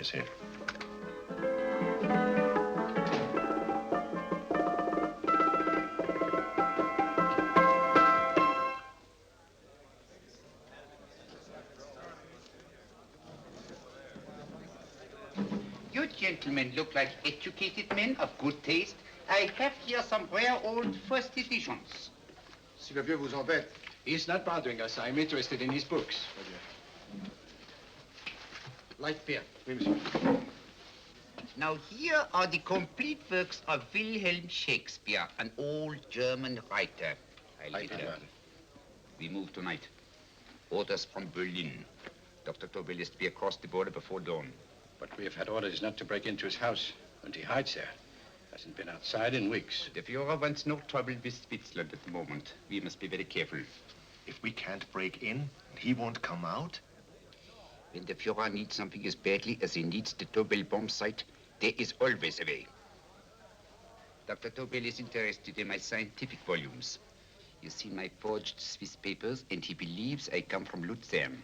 Yes, sir. You gentlemen look like educated men of good taste. I have here some rare old first editions. Si le vieux vous embête. He's not bothering us. I'm interested in his books. Light beer. Oui, monsieur. Now here are the complete works of Wilhelm Shakespeare, an old German writer. We move tonight. Orders from Berlin. Dr. Tobel is to be across the border before dawn. But we have had orders not to break into his house, and he hides there. Hasn't been outside in weeks. The Führer wants no trouble with Switzerland at the moment. We must be very careful. If we can't break in, and he won't come out? When the Führer needs something as badly as he needs the Tobel bomb site, there is always a way. Dr. Tobel is interested in my scientific volumes. He's seen my forged Swiss papers, and he believes I come from Lucerne.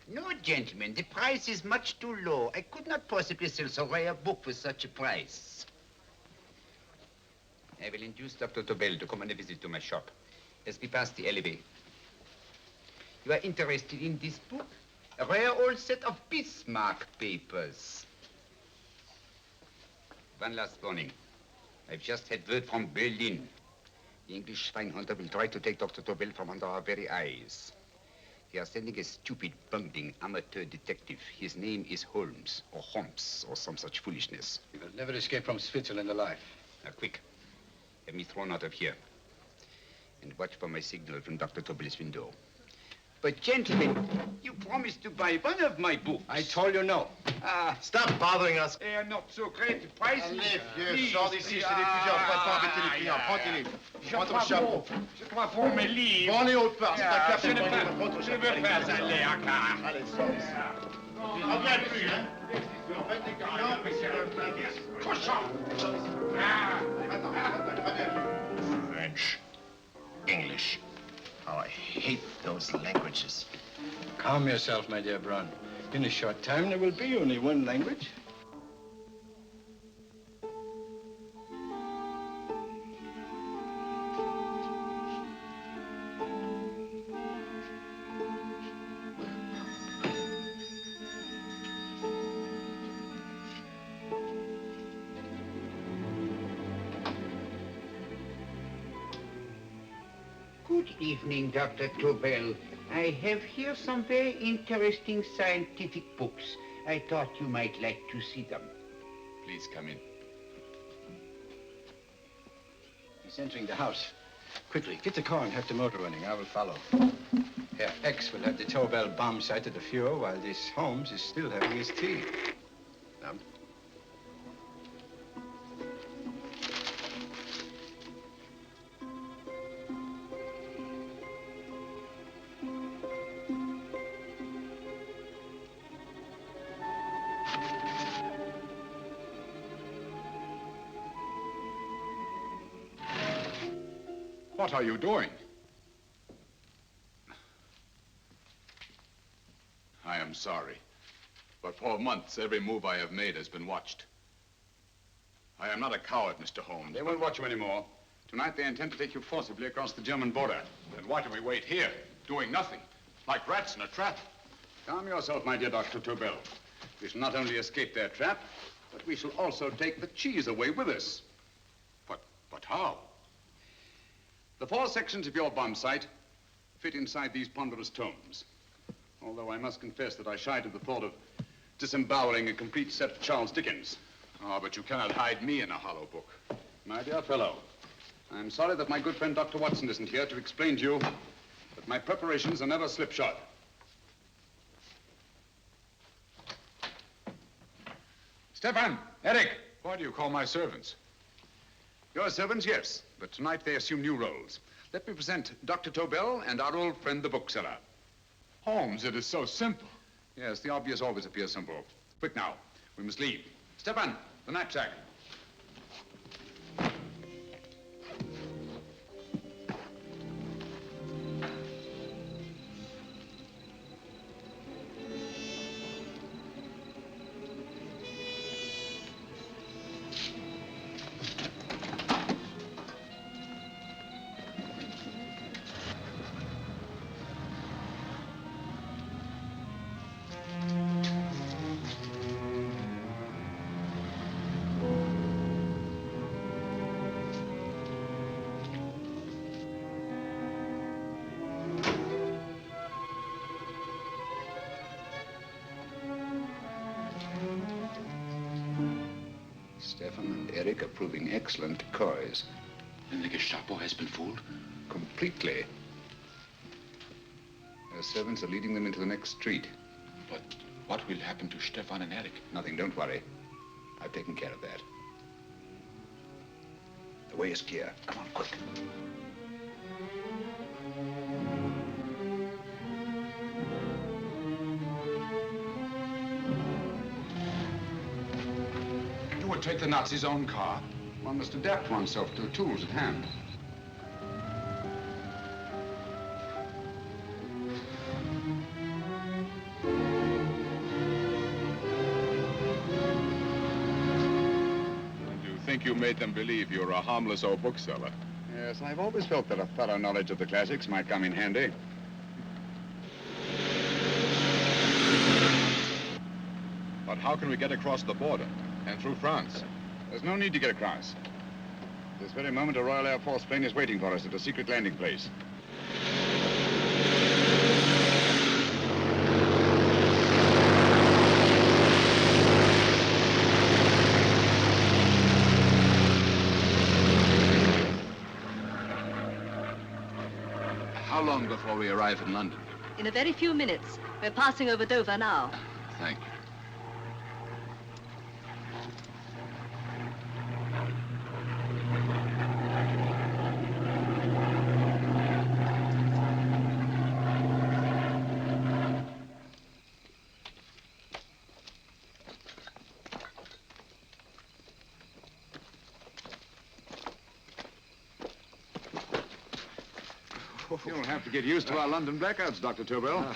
No, gentlemen, the price is much too low. I could not possibly sell so rare a book for such a price. I will induce Dr. Tobel to come on a visit to my shop as we pass the alleyway. You are interested in this book? A rare old set of Bismarck papers. One last warning. I've just had word from Berlin. The English swinehunter will try to take Dr. Tobel from under our very eyes. They are sending a stupid, bungling amateur detective. His name is Holmes, or some such foolishness. He will never escape from Switzerland alive. Now, quick. Have me thrown out of here. And watch for my signal from Dr. Tobel's window. But, gentlemen, you promised to buy one of my books. I told you no. Stop bothering us. They are not so great prices. Allez, vieux, sors d'ici, c'est des plusieurs fois de pas embêter les clients. Prends tes livres. Prends ton chapeau. Je crois pour mes livres. Prends les autres parts, c'est un café. Je ne veux pas aller à car. Allez, sors d'ici. Il revient plus, hein. En fait, les clients, mais c'est le Cochon. Attends, reviens. French, English. How I hate those languages. Calm yourself, my dear Brown. In a short time, there will be only one language. Good evening, Dr. Tobel. I have here some very interesting scientific books. I thought you might like to see them. Please come in. He's entering the house. Quickly, get the car and have the motor running. I will follow. Herr X will have the Tobel bomb site at the Führer while this Holmes is still having his tea. Now. What are you doing? I am sorry, but for months, every move I have made has been watched. I am not a coward, Mr. Holmes. They won't watch you anymore. Tonight, they intend to take you forcibly across the German border. Then why do we wait here, doing nothing, like rats in a trap? Calm yourself, my dear Dr. Tobel. We shall not only escape their trap, but we shall also take the cheese away with us. But how? The 4 sections of your bomb site fit inside these ponderous tomes. Although I must confess that I shied at the thought of disemboweling a complete set of Charles Dickens. Oh, but you cannot hide me in a hollow book. My dear fellow, I'm sorry that my good friend Dr. Watson isn't here to explain to you that my preparations are never slipshod. Stefan, Eric, why do you call my servants? Your servants, yes, but tonight they assume new roles. Let me present Dr. Tobel and our old friend, the bookseller. Holmes, it is so simple. Yes, the obvious always appears simple. Quick now, we must leave. Stefan, the knapsack. Eric are proving excellent decoys. Then the Gestapo has been fooled? Completely. Their servants are leading them into the next street. But what will happen to Stefan and Eric? Nothing, don't worry. I've taken care of that. The way is clear. Come on, quick. You would take the Nazis' own car? One must adapt oneself to the tools at hand. You made them believe you were a harmless old bookseller. Yes, I've always felt that a thorough knowledge of the classics might come in handy. But how can we get across the border and through France? There's no need to get across. This very moment, a Royal Air Force plane is waiting for us at a secret landing place. How long before we arrive in London? In a very few minutes. We're passing over Dover now. Thank you. You'll have to get used to our London blackouts, Dr. Tobel.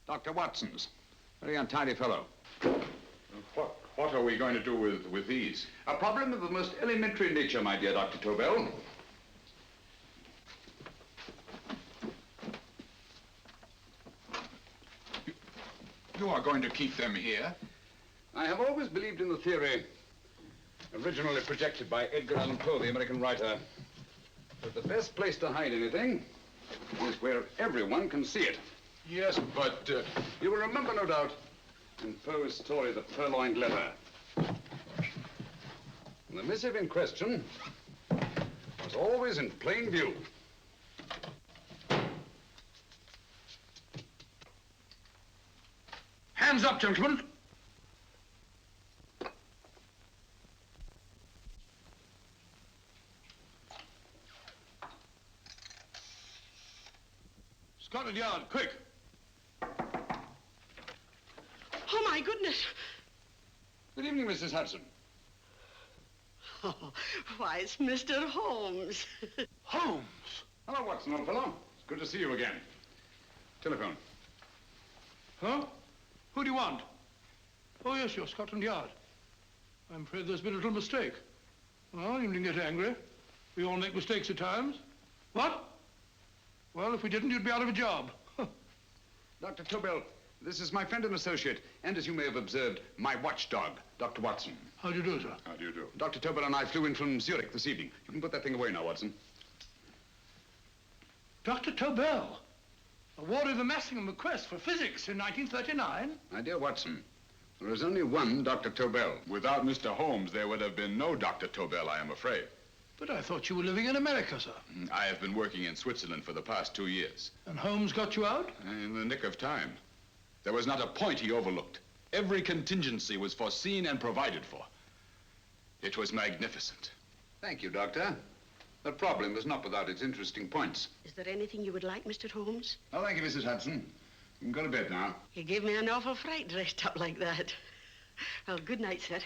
Dr. Watson's. Very untidy fellow. What are we going to do with these? A problem of the most elementary nature, my dear Dr. Tobel. You are going to keep them here? I have always believed in the theory, originally projected by Edgar Allan Poe, the American writer, that the best place to hide anything is where everyone can see it. Yes, but... You will remember, no doubt, in Poe's story, The Purloined Letter. The missive in question was always in plain view. Hands up, gentlemen. Scotland Yard, quick. Oh, my goodness. Good evening, Mrs. Hudson. Oh, why, it's Mr. Holmes. Holmes! Hello, Watson, old fellow. It's good to see you again. Telephone. Huh? Who do you want? Oh, yes, you're Scotland Yard. I'm afraid there's been a little mistake. Well, you needn't get angry. We all make mistakes at times. What? Well, if we didn't, you'd be out of a job. Dr. Tobel, this is my friend and associate, and as you may have observed, my watchdog, Dr. Watson. How do you do, sir? How do you do? Dr. Tobel and I flew in from Zurich this evening. You can put that thing away now, Watson. Dr. Tobel, awarded the Massingham Bequest for physics in 1939. My dear Watson, there is only one Dr. Tobel. Without Mr. Holmes, there would have been no Dr. Tobel, I am afraid. But I thought you were living in America, sir. I have been working in Switzerland for the past 2 years. And Holmes got you out? In the nick of time. There was not a point he overlooked. Every contingency was foreseen and provided for. It was magnificent. Thank you, Doctor. The problem is not without its interesting points. Is there anything you would like, Mr. Holmes? Oh, thank you, Mrs. Hudson. You can go to bed now. You gave me an awful fright dressed up like that. Well, good night, sir.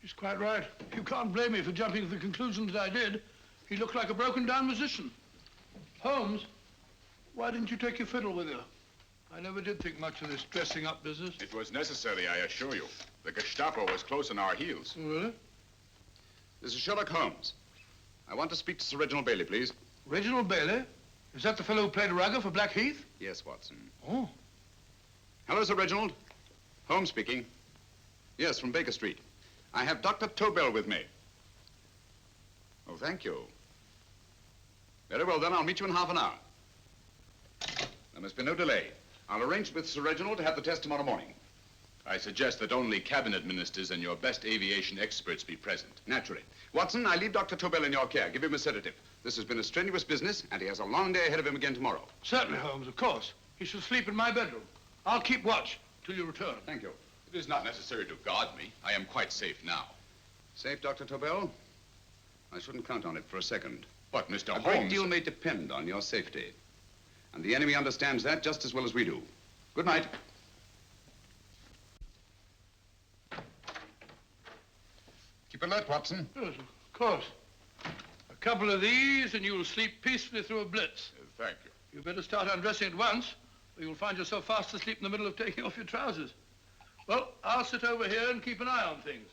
He's quite right. You can't blame me for jumping to the conclusion that I did. He looked like a broken-down musician. Holmes, why didn't you take your fiddle with you? I never did think much of this dressing-up business. It was necessary, I assure you. The Gestapo was close on our heels. Oh, really? This is Sherlock Holmes. I want to speak to Sir Reginald Bailey, please. Reginald Bailey? Is that the fellow who played rugger for Blackheath? Yes, Watson. Oh. Hello, Sir Reginald. Holmes speaking. Yes, from Baker Street. I have Dr. Tobel with me. Oh, thank you. Very well, then. I'll meet you in half an hour. There must be no delay. I'll arrange with Sir Reginald to have the test tomorrow morning. I suggest that only cabinet ministers and your best aviation experts be present. Naturally. Watson, I leave Dr. Tobel in your care. Give him a sedative. This has been a strenuous business, and he has a long day ahead of him again tomorrow. Certainly, Holmes, of course. He shall sleep in my bedroom. I'll keep watch till you return. Thank you. It is not necessary to guard me. I am quite safe now. Safe, Dr. Tobel? I shouldn't count on it for a second. But, Mr. A Holmes... great deal may depend on your safety. And the enemy understands that just as well as we do. Good night. Keep alert, Watson. Yes, of course. A couple of these and you'll sleep peacefully through a blitz. Thank you. You better start undressing at once, or you'll find yourself fast asleep in the middle of taking off your trousers. Well, I'll sit over here and keep an eye on things.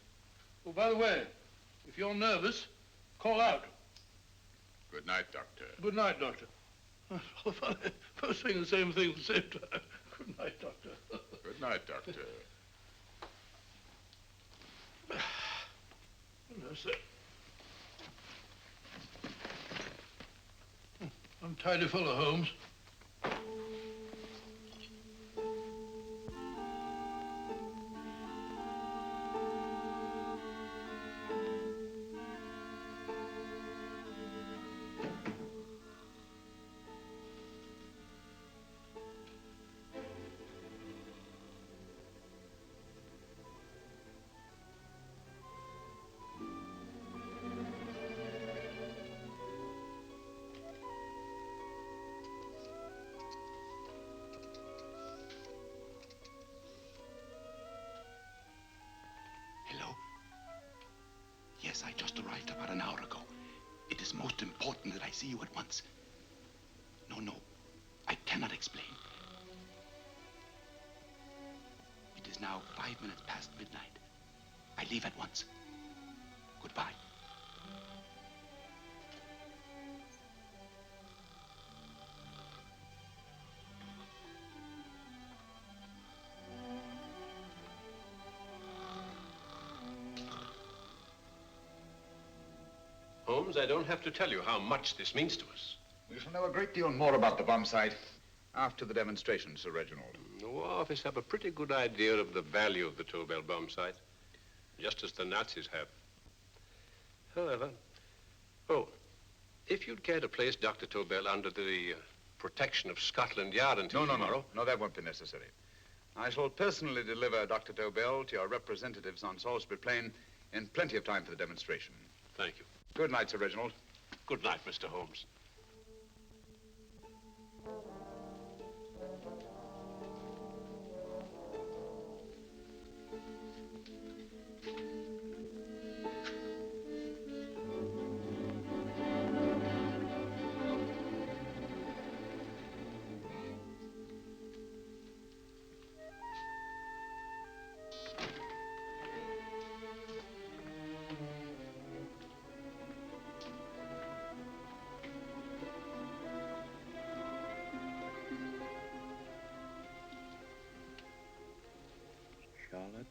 Oh, by the way, if you're nervous, call out. Good night, Doctor. Good night, Doctor. Both saying the same thing at the same time. Good night, Doctor. Good night, Doctor. No, sir. Untidy fellow, Holmes. Yes, I just arrived about an hour ago. It is most important that I see you at once. No, I cannot explain. It is now 5 minutes past midnight. I leave at once. Goodbye. Holmes, I don't have to tell you how much this means to us. We shall know a great deal more about the bomb site after the demonstration, Sir Reginald. The War Office have a pretty good idea of the value of the Tobel bomb site, just as the Nazis have. However, if you'd care to place Dr. Tobel under the protection of Scotland Yard until tomorrow... No, that won't be necessary. I shall personally deliver Dr. Tobel to your representatives on Salisbury Plain in plenty of time for the demonstration. Thank you. Good night, Sir Reginald. Good night, Mr. Holmes. Charlotte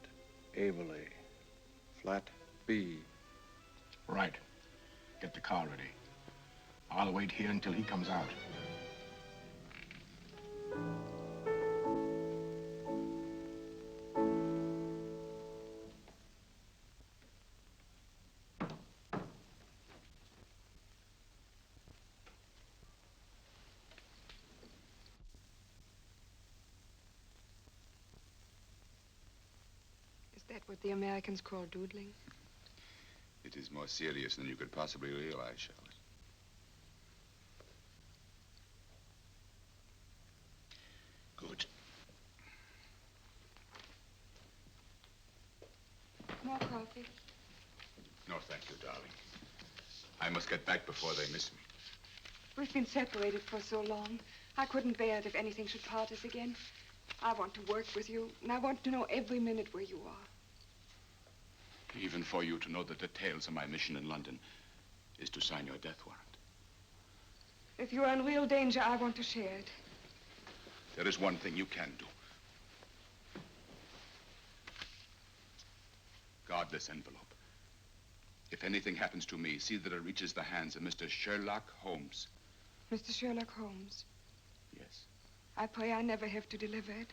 Averley, flat B. Right. Get the car ready. I'll wait here until he comes out. Is that what the Americans call doodling? It is more serious than you could possibly realize, Charlotte. Good. More coffee? No, thank you, darling. I must get back before they miss me. We've been separated for so long. I couldn't bear it if anything should part us again. I want to work with you, and I want to know every minute where you are. Even for you to know the details of my mission in London, is to sign your death warrant. If you are in real danger, I want to share it. There is one thing you can do. Guard this envelope. If anything happens to me, see that it reaches the hands of Mr. Sherlock Holmes. Mr. Sherlock Holmes. Yes. I pray I never have to deliver it.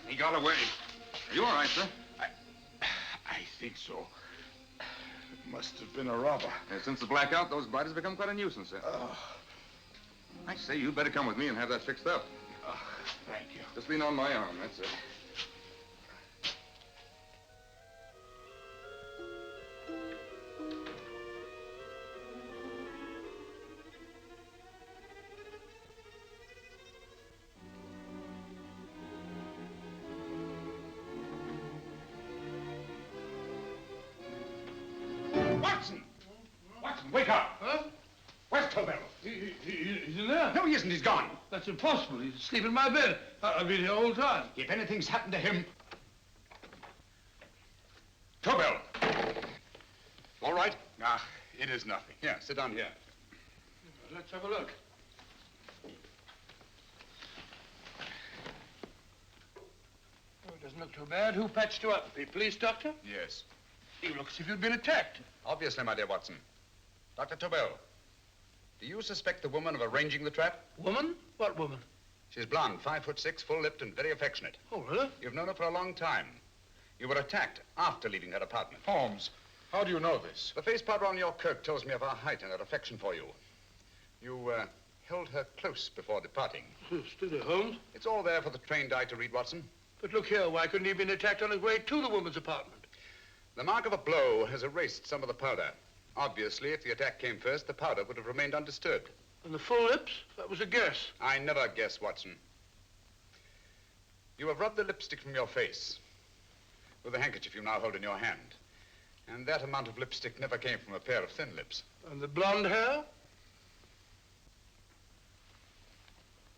He got away. Are you all right, sir? I think so. It must have been a robber. Since the blackout, those blighters have become quite a nuisance, sir. I say, you'd better come with me and have that fixed up. Thank you. Just lean on my arm, that's it. Watson! Watson, wake up! Huh? Where's Tobel? He's in there. No, he isn't. He's gone. That's impossible. He's asleep in my bed. I've been here all the time. If anything's happened to him... Tobel! All right? Ah, it is nothing. Here, sit down here. Let's have a look. Oh, it doesn't look too bad. Who patched you up? The police doctor? Yes. You look as if you'd been attacked. Obviously, my dear Watson. Dr. Tobel, do you suspect the woman of arranging the trap? Woman? What woman? She's blonde, 5'6", full-lipped, and very affectionate. Oh, really? You've known her for a long time. You were attacked after leaving her apartment. Holmes, how do you know this? The face powder on your coat tells me of her height and her affection for you. You held her close before departing. Still there, Holmes? It's all there for the trained eye to read, Watson. But look here, why couldn't he have been attacked on his way to the woman's apartment? The mark of a blow has erased some of the powder. Obviously, if the attack came first, the powder would have remained undisturbed. And the full lips? That was a guess. I never guess, Watson. You have rubbed the lipstick from your face with the handkerchief you now hold in your hand. And that amount of lipstick never came from a pair of thin lips. And the blonde hair?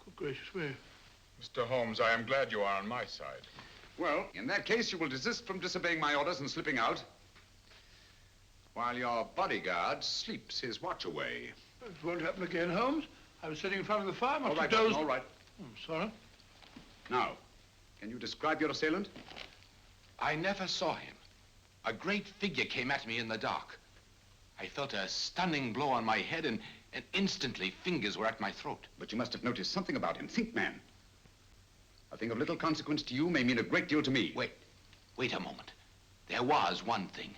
Good gracious me. Mr. Holmes, I am glad you are on my side. Well, in that case, you will desist from disobeying my orders and slipping out while your bodyguard sleeps his watch away. It won't happen again, Holmes. I was sitting in front of the fire. All right, Watson, all right. I'm sorry. Now, can you describe your assailant? I never saw him. A great figure came at me in the dark. I felt a stunning blow on my head, and instantly fingers were at my throat. But you must have noticed something about him. Think, man. A thing of little consequence to you may mean a great deal to me. Wait a moment. There was one thing.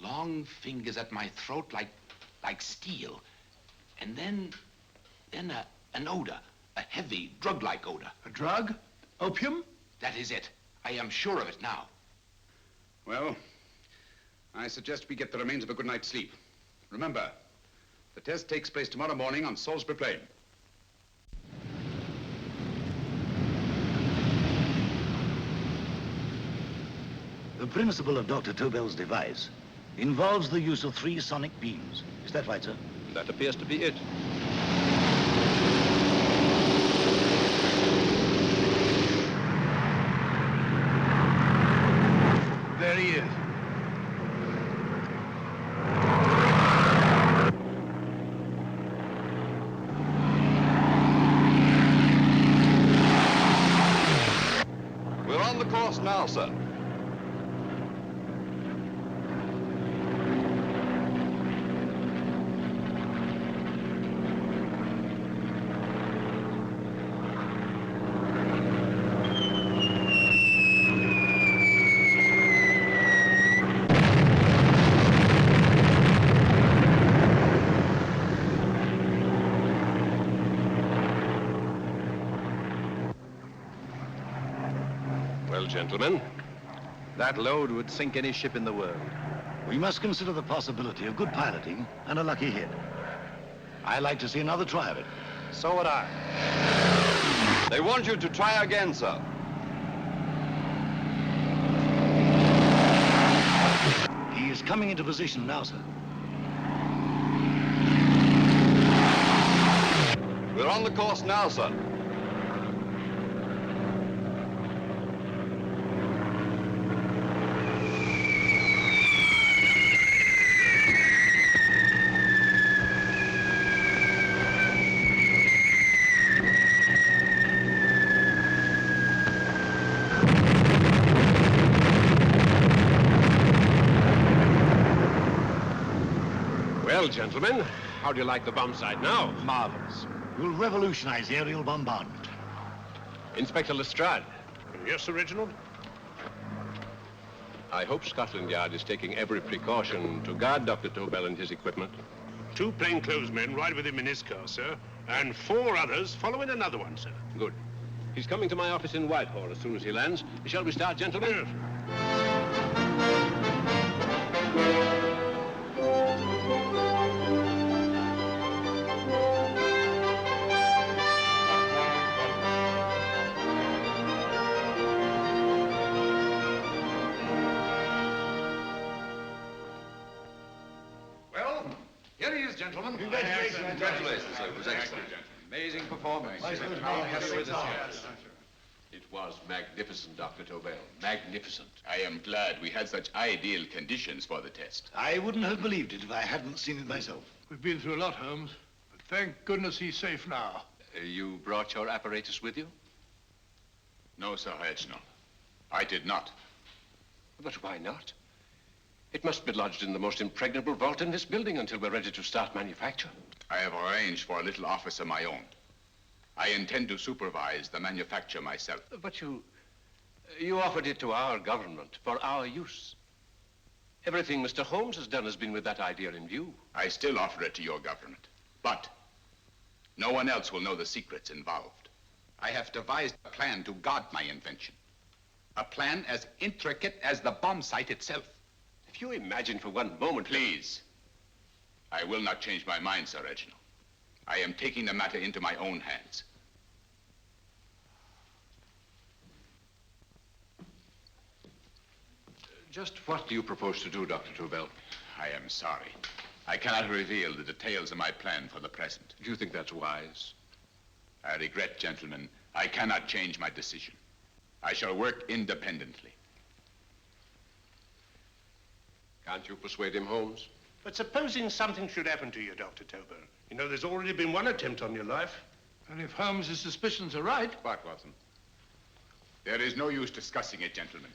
Long fingers at my throat like steel. And then an odor, a heavy, drug-like odor. A drug? Opium? That is it. I am sure of it now. Well, I suggest we get the remains of a good night's sleep. Remember, the test takes place tomorrow morning on Salisbury Plain. The principle of Dr. Tobel's device involves the use of 3 sonic beams. Is that right, sir? That appears to be it. There he is. We're on the course now, sir. gentlemen. That load would sink any ship in the world. We must consider the possibility of good piloting and a lucky hit. I'd like to see another try of it. So would I. They want you to try again, sir. He is coming into position now, sir. We're on the course now, sir. Well, gentlemen, how do you like the bomb sight now? Marvelous. We'll revolutionize the aerial bombardment. Inspector Lestrade. Yes, Sir Reginald? I hope Scotland Yard is taking every precaution to guard Dr. Tobel and his equipment. 2 plainclothesmen ride with him in his car, sir, and 4 others follow in another one, sir. Good. He's coming to my office in Whitehall as soon as he lands. Shall we start, gentlemen? Yes. Gentlemen. Congratulations, sir. It was excellent. Amazing performance. It was magnificent, Dr. Tobel. Magnificent. I am glad we had such ideal conditions for the test. I wouldn't have believed it if I hadn't seen it myself. We've been through a lot, Holmes, but thank goodness he's safe now. You brought your apparatus with you? No, Sir Reginald. I did not. But why not? It must be lodged in the most impregnable vault in this building until we're ready to start manufacture. I have arranged for a little office of my own. I intend to supervise the manufacture myself. But you offered it to our government for our use. Everything Mr. Holmes has done has been with that idea in view. I still offer it to your government, but no one else will know the secrets involved. I have devised a plan to guard my invention. A plan as intricate as the bomb sight itself. If you imagine for one moment... Please. I will not change my mind, Sir Reginald. I am taking the matter into my own hands. Just what do you propose to do, Dr. Tobel? I am sorry. I cannot reveal the details of my plan for the present. Do you think that's wise? I regret, gentlemen, I cannot change my decision. I shall work independently. Can't you persuade him, Holmes? But supposing something should happen to you, Dr. Tobel. You know, there's already been one attempt on your life. And if Holmes' suspicions are right... What, Watson? There is no use discussing it, gentlemen.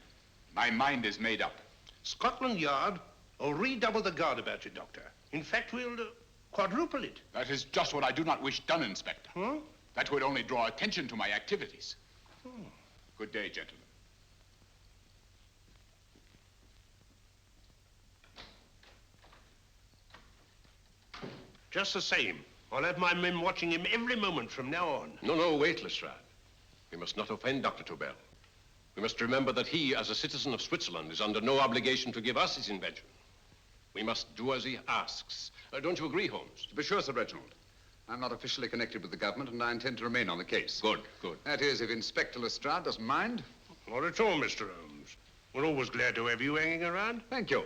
My mind is made up. Scotland Yard will redouble the guard about you, Doctor. In fact, we'll quadruple it. That is just what I do not wish done, Inspector. Huh? That would only draw attention to my activities. Good day, gentlemen. Just the same, I'll have my men watching him every moment from now on. No, wait, Lestrade. We must not offend Dr. Tobel. We must remember that he, as a citizen of Switzerland, is under no obligation to give us his invention. We must do as he asks. Don't you agree, Holmes? To be sure, Sir Reginald. I'm not officially connected with the government, and I intend to remain on the case. Good. That is, if Inspector Lestrade doesn't mind. Not at all, Mr. Holmes. We're always glad to have you hanging around. Thank you.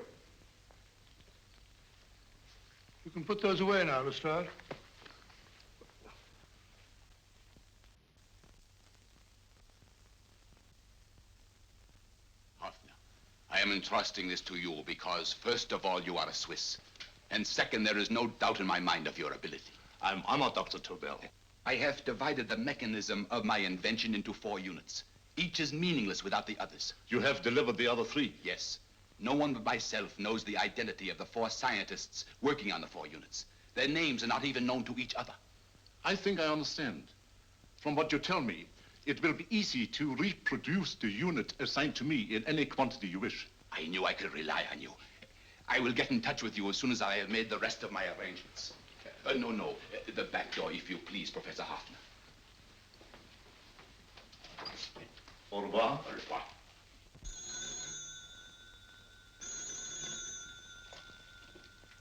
You can put those away now, Lestrade. I am entrusting this to you because, first of all, you are a Swiss. And second, there is no doubt in my mind of your ability. I'm honored, Dr. Tobel. I have divided the mechanism of my invention into 4 units. Each is meaningless without the others. You have delivered the other 3? Yes. No one but myself knows the identity of the 4 scientists working on the 4 units. Their names are not even known to each other. I think I understand. From what you tell me, it will be easy to reproduce the unit assigned to me in any quantity you wish. I knew I could rely on you. I will get in touch with you as soon as I have made the rest of my arrangements. No. The back door, if you please, Professor Hoffner. Au revoir. Au revoir.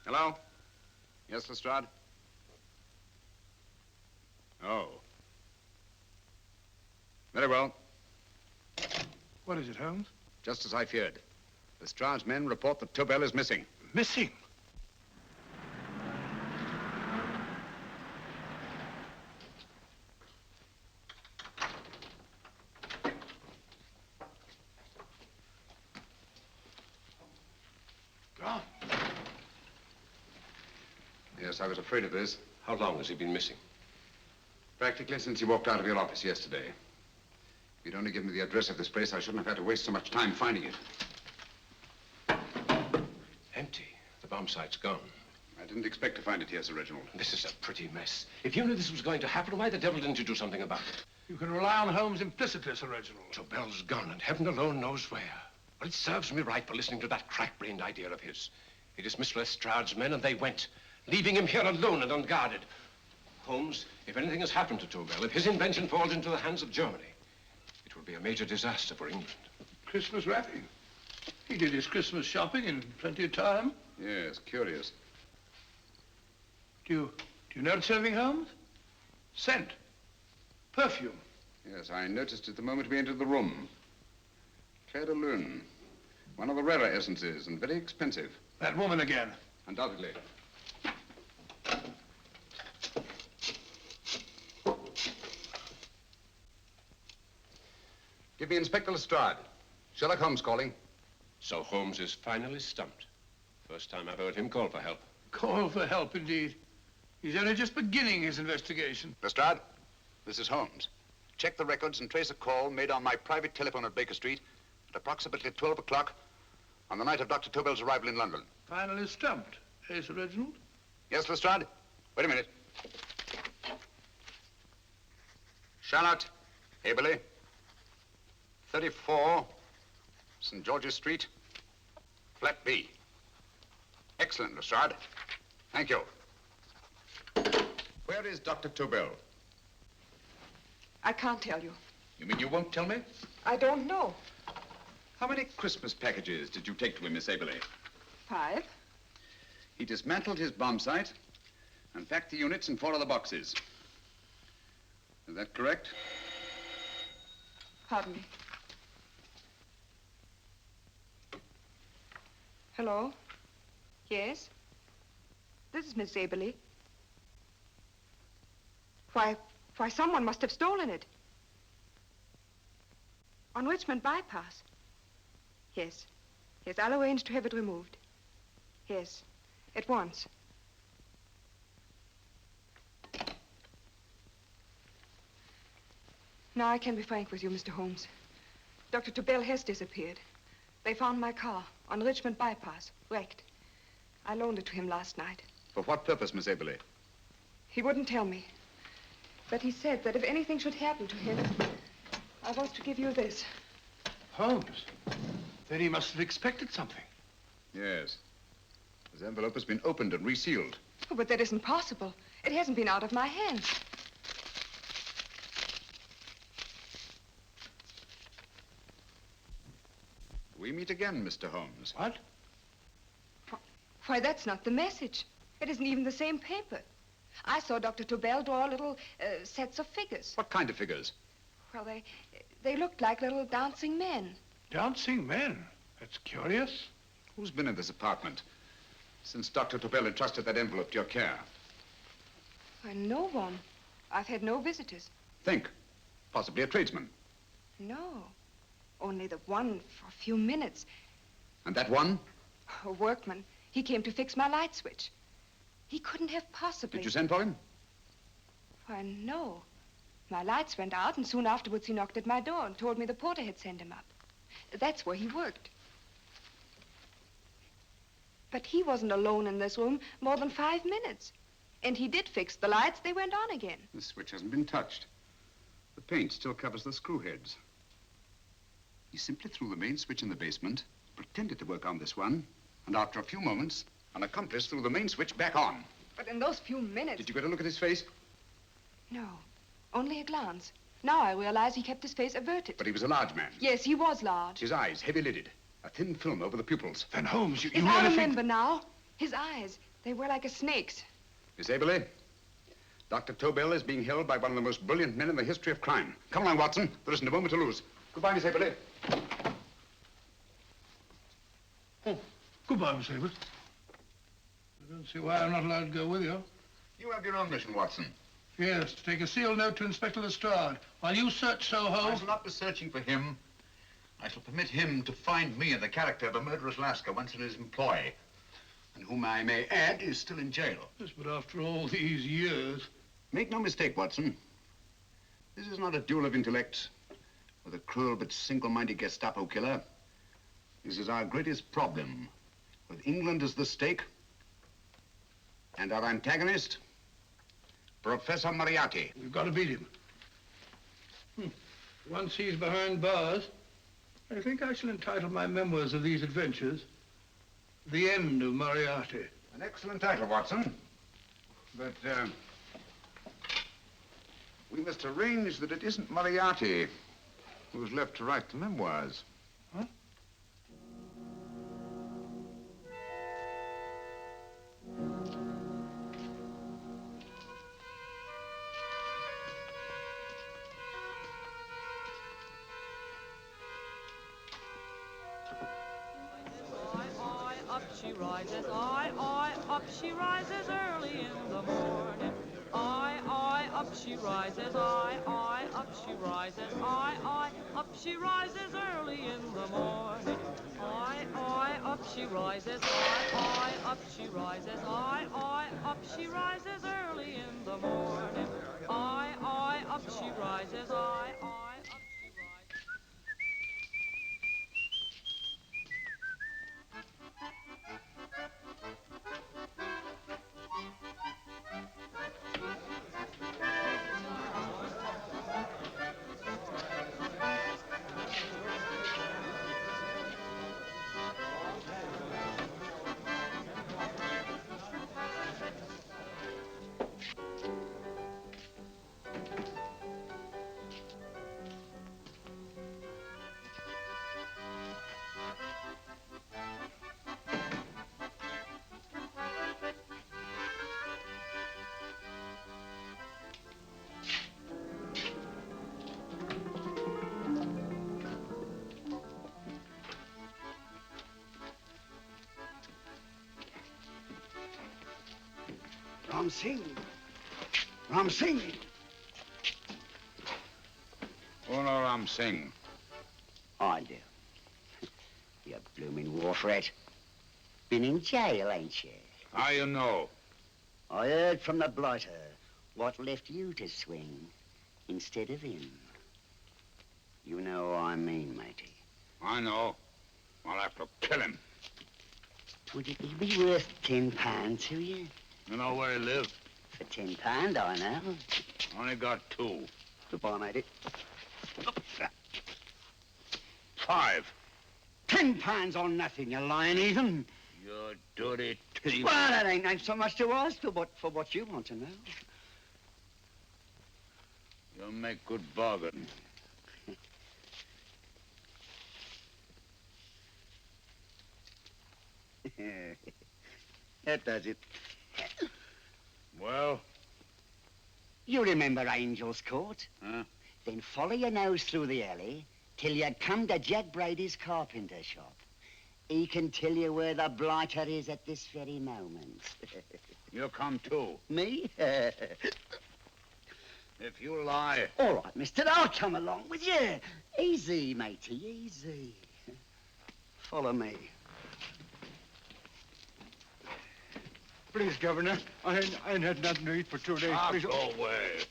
Hello? Yes, Lestrade? Oh. Very well. What is it, Holmes? Just as I feared. Lestrade's men report that Tobel is missing. Missing? Gone. Yes, I was afraid of this. How long has he been missing? Practically since he walked out of your office yesterday. If you'd only given me the address of this place, I shouldn't have had to waste so much time finding it. Empty. The bomb site's gone. I didn't expect to find it here, Sir Reginald. This is a pretty mess. If you knew this was going to happen, why the devil didn't you do something about it? You can rely on Holmes implicitly, Sir Reginald. Tobel's gone, and heaven alone knows where. Well, it serves me right for listening to that crack-brained idea of his. He dismissed Lestrade's men, and they went, leaving him here alone and unguarded. Holmes, if anything has happened to Tobel, if his invention falls into the hands of Germany, it will be a major disaster for England. Christmas wrapping. He did his Christmas shopping in plenty of time. Yes, curious. Do you notice anything, Holmes? Scent. Perfume. Yes, I noticed it the moment we entered the room. Claire de Lune. One of the rarer essences, and very expensive. That woman again. Undoubtedly. Give me Inspector Lestrade. Sherlock Holmes calling. So Holmes is finally stumped. First time I've heard him call for help. Call for help, indeed. He's only just beginning his investigation. Lestrade, this is Holmes. Check the records and trace a call made on my private telephone at Baker Street at approximately 12 o'clock on the night of Dr. Tobel's arrival in London. Finally stumped, eh, Sir Reginald? Yes, Lestrade? Wait a minute. Charlotte, Aberley, 34, St. George's Street, flat B. Excellent, Lestrade. Thank you. Where is Dr. Tobel? I can't tell you. You mean you won't tell me? I don't know. How many Christmas packages did you take to him, Miss Aberley? 5. He dismantled his bomb site and packed the units in 4 other boxes. Is that correct? Pardon me. Hello? Yes? This is Miss Aberley. Why, someone must have stolen it. On Richmond Bypass. Yes. Yes, I'll arrange to have it removed. Yes, at once. Now I can be frank with you, Mr. Holmes. Dr. Tobel has disappeared. They found my car on Richmond Bypass, wrecked. I loaned it to him last night. For what purpose, Miss Aberley? He wouldn't tell me. But he said that if anything should happen to him, I was to give you this. Holmes? Then he must have expected something. Yes. His envelope has been opened and resealed. Oh, but that isn't possible. It hasn't been out of my hands. We meet again, Mr. Holmes. What? Why, that's not the message. It isn't even the same paper. I saw Dr. Tobel draw little sets of figures. What kind of figures? Well, they looked like little dancing men. Dancing men? That's curious. Who's been in this apartment since Dr. Tobel entrusted that envelope to your care? Why, no one. I've had no visitors. Think. Possibly a tradesman. No. Only the one for a few minutes. And that one? A workman. He came to fix my light switch. He couldn't have possibly... Did you send for him? Why, no. My lights went out, and soon afterwards he knocked at my door and told me the porter had sent him up. That's where he worked. But he wasn't alone in this room more than 5 minutes. And he did fix the lights. They went on again. The switch hasn't been touched. The paint still covers the screw heads. He simply threw the main switch in the basement, pretended to work on this one, and after a few moments, an accomplice threw the main switch back on. But in those few minutes... Did you get a look at his face? No, only a glance. Now I realize he kept his face averted. But he was a large man. Yes, he was large. His eyes heavy-lidded, a thin film over the pupils. Then, Holmes, you I remember now. His eyes. They were like a snake's. Miss Aberley, Dr. Tobel is being held by one of the most brilliant men in the history of crime. Come along, Watson. There isn't a moment to lose. Goodbye, Miss Aberley. Oh, goodbye, Miss Aberley. I don't see why I'm not allowed to go with you. You have your own mission, Watson. Yes, to take a sealed note to Inspector Lestrade while you search Soho. I shall not be searching for him. I shall permit him to find me in the character of a murderous Lascar once in his employ, and whom I may add is still in jail. Yes, but after all these years... Make no mistake, Watson. This is not a duel of intellects with a cruel but single-minded Gestapo killer. This is our greatest problem, with England as the stake, and our antagonist, Professor Moriarty. We've got to beat him. Once he's behind bars, I think I shall entitle my memoirs of these adventures, The End of Moriarty. An excellent title, Watson. But, we must arrange that it isn't Moriarty who's left to write the memoirs. Huh? Up she rises, up she rises early in the morning. Up she rises, up she rises, up she rises early in the morning. Up she rises, up she rises, up she rises early in the morning. Up she rises, up she rises. Ram Singh. Ram Singh. Oh, no, Ram Singh. I do. You blooming war threat. Been in jail, ain't you? How you know? I heard from the blighter what left you to swing instead of him. You know what I mean, matey. I know. I'll have to kill him. Would it be worth £10 to you? You know where he lives? For £10, I know. Only got 2. Goodbye, matey. 5. £10 on nothing, you lying heathen. You dirty thief. Well, that ain't so much to ask for what you want to know. You make good bargain. That does it. Well? You remember Angel's Court? Huh? Then follow your nose through the alley till you come to Jack Brady's carpenter shop. He can tell you where the blighter is at this very moment. You come too. Me? If you lie... All right, mister, I'll come along with you. Easy, matey, easy. Follow me. Please, Governor, I ain't had nothing to eat for 2 days. Please. Go away.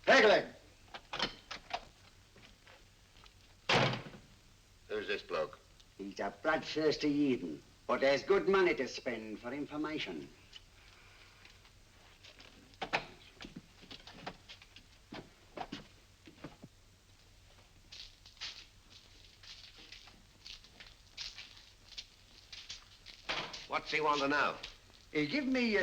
Pegleg. Who's this bloke? He's a bloodthirsty heathen, but there's good money to spend for information. What's he want to know? He give me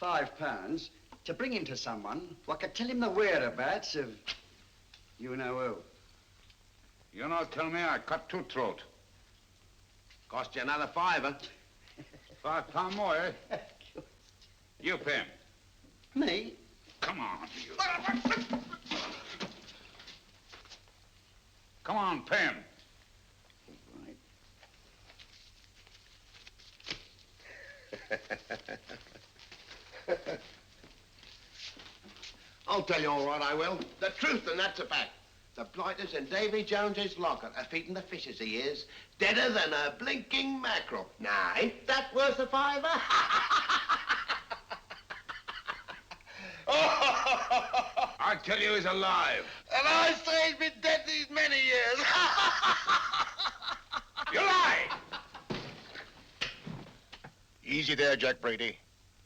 £5 to bring him to someone what could tell him the whereabouts of you know who. You not tell me I cut two throat. Cost you another £5. £5 more, eh? You pay him. Me? Come on, you. Come on, pay him. I'll tell you all right, I will. The truth, and that's a fact. The blighters in Davy Jones's locker are feeding the fishes, he is. Deader than a blinking mackerel. Now, ain't that worth a £5? I tell you he's alive. And I say he's been dead these many years. You lie! Easy there, Jack Brady.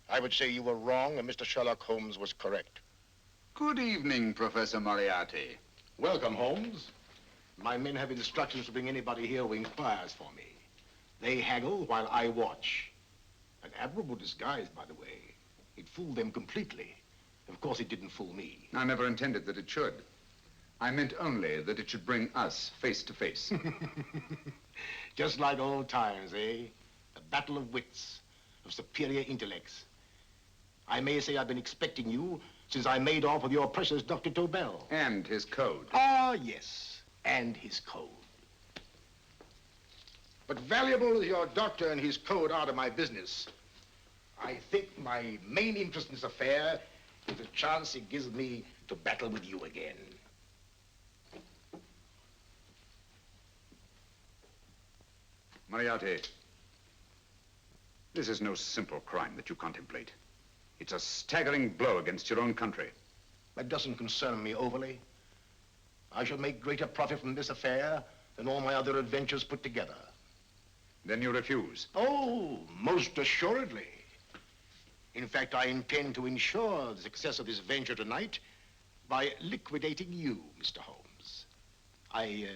I would say you were wrong and Mr. Sherlock Holmes was correct. Good evening, Professor Moriarty. Welcome, Holmes. My men have instructions to bring anybody here who inquires for me. They haggle while I watch. An admirable disguise, by the way. It fooled them completely. Of course, it didn't fool me. I never intended that it should. I meant only that it should bring us face to face. Just like old times, eh? A battle of wits, of superior intellects. I may say I've been expecting you since I made off with your precious Dr. Tobel. And his code. Ah, yes, and his code. But valuable as your doctor and his code are to my business, I think my main interest in this affair is the chance it gives me to battle with you again. Moriarty, this is no simple crime that you contemplate. It's a staggering blow against your own country. That doesn't concern me overly. I shall make greater profit from this affair than all my other adventures put together. Then you refuse? Oh, most assuredly. In fact, I intend to ensure the success of this venture tonight by liquidating you, Mr. Holmes. I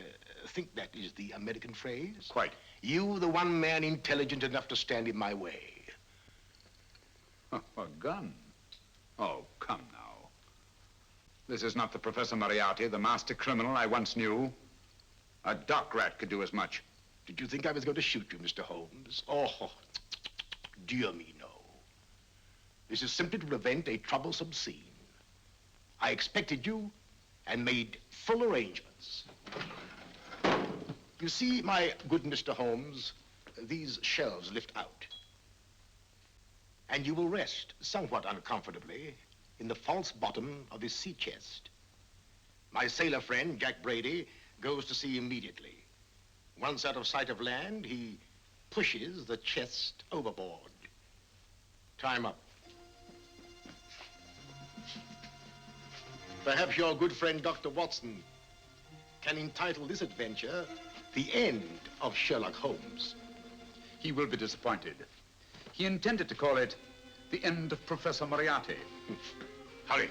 think that is the American phrase. Quite. You, the one man intelligent enough to stand in my way. A gun? Oh, come now. This is not the Professor Moriarty, the master criminal I once knew. A dock rat could do as much. Did you think I was going to shoot you, Mr. Holmes? Oh, dear me, no. This is simply to prevent a troublesome scene. I expected you and made full arrangements. You see, my good Mr. Holmes, these shelves lift out. And you will rest somewhat uncomfortably in the false bottom of this sea chest. My sailor friend, Jack Brady, goes to sea immediately. Once out of sight of land, he pushes the chest overboard. Time up. Perhaps your good friend, Dr. Watson, can entitle this adventure The End of Sherlock Holmes. He will be disappointed. He intended to call it The End of Professor Moriarty. Hurry.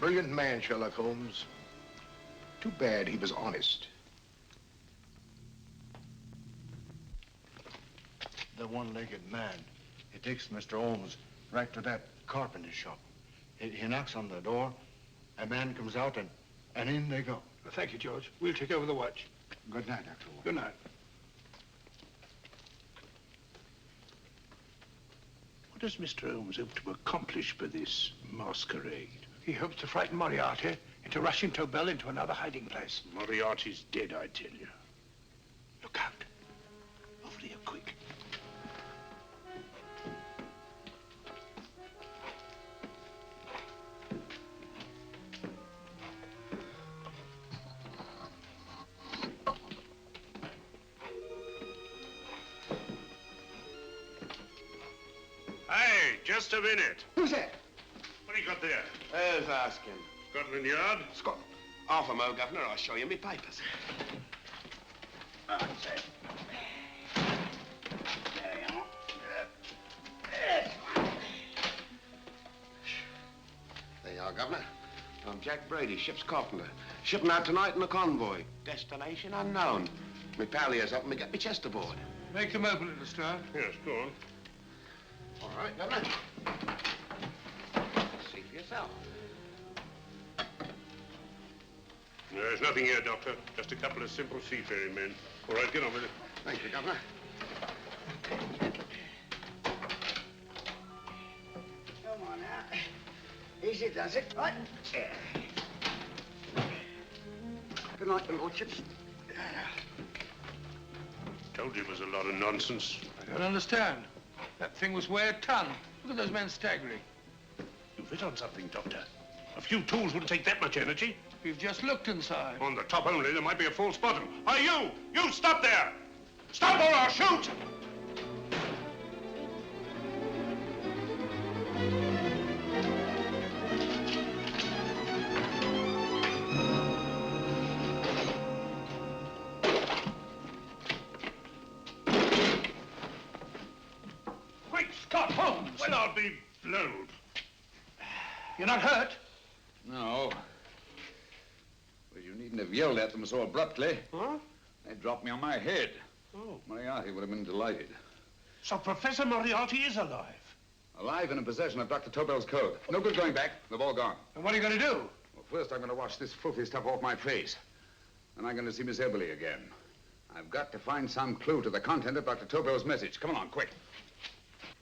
Brilliant man, Sherlock Holmes. Too bad he was honest. The one-legged man. He takes Mr. Holmes right to that carpenter shop. He knocks on the door, a man comes out, and in they go. Thank you, George. We'll take over the watch. Good night, Atwill. Good night. What does Mr. Holmes hope to accomplish by this masquerade? He hopes to frighten Moriarty into rushing Tobel into another hiding place. Moriarty's dead, I tell you. Look out. Over here, quick. Hey, just a minute. Who's that? What do you got there? Who's asking? Scotland Yard? Half a mo, Governor. I'll show you me papers. That's it. There you are. There you are, Governor. I'm Jack Brady, ship's carpenter. Shipping out tonight in a convoy. Destination unknown. My pal here's helping me get my chest aboard. Make him open it, Lestrade. Yes, go on. All right, Governor. See for yourself. There's nothing here, Doctor. Just a couple of simple seafaring men. All right, get on with it. Thank you, Governor. Come on now. Easy does it. Right. Good night, your lordships. Told you it was a lot of nonsense. I don't understand. That thing was weigh a ton. Look at those men staggering. You've hit on something, Doctor. A few tools wouldn't take that much energy. We've just looked inside. On the top only, there might be a false bottom. Are you? You stop there! Stop or I'll shoot! Great Scott, Holmes! Well, I'll be blowed. You're not hurt? No. Well, you needn't have yelled at them so abruptly. Huh? They dropped me on my head. Oh. Moriarty would have been delighted. So Professor Moriarty is alive? Alive and in possession of Dr. Tobel's code. No good going back. They've all gone. And what are you going to do? Well, first I'm going to wash this filthy stuff off my face. Then I'm going to see Miss Eberly again. I've got to find some clue to the content of Dr. Tobel's message. Come along, quick.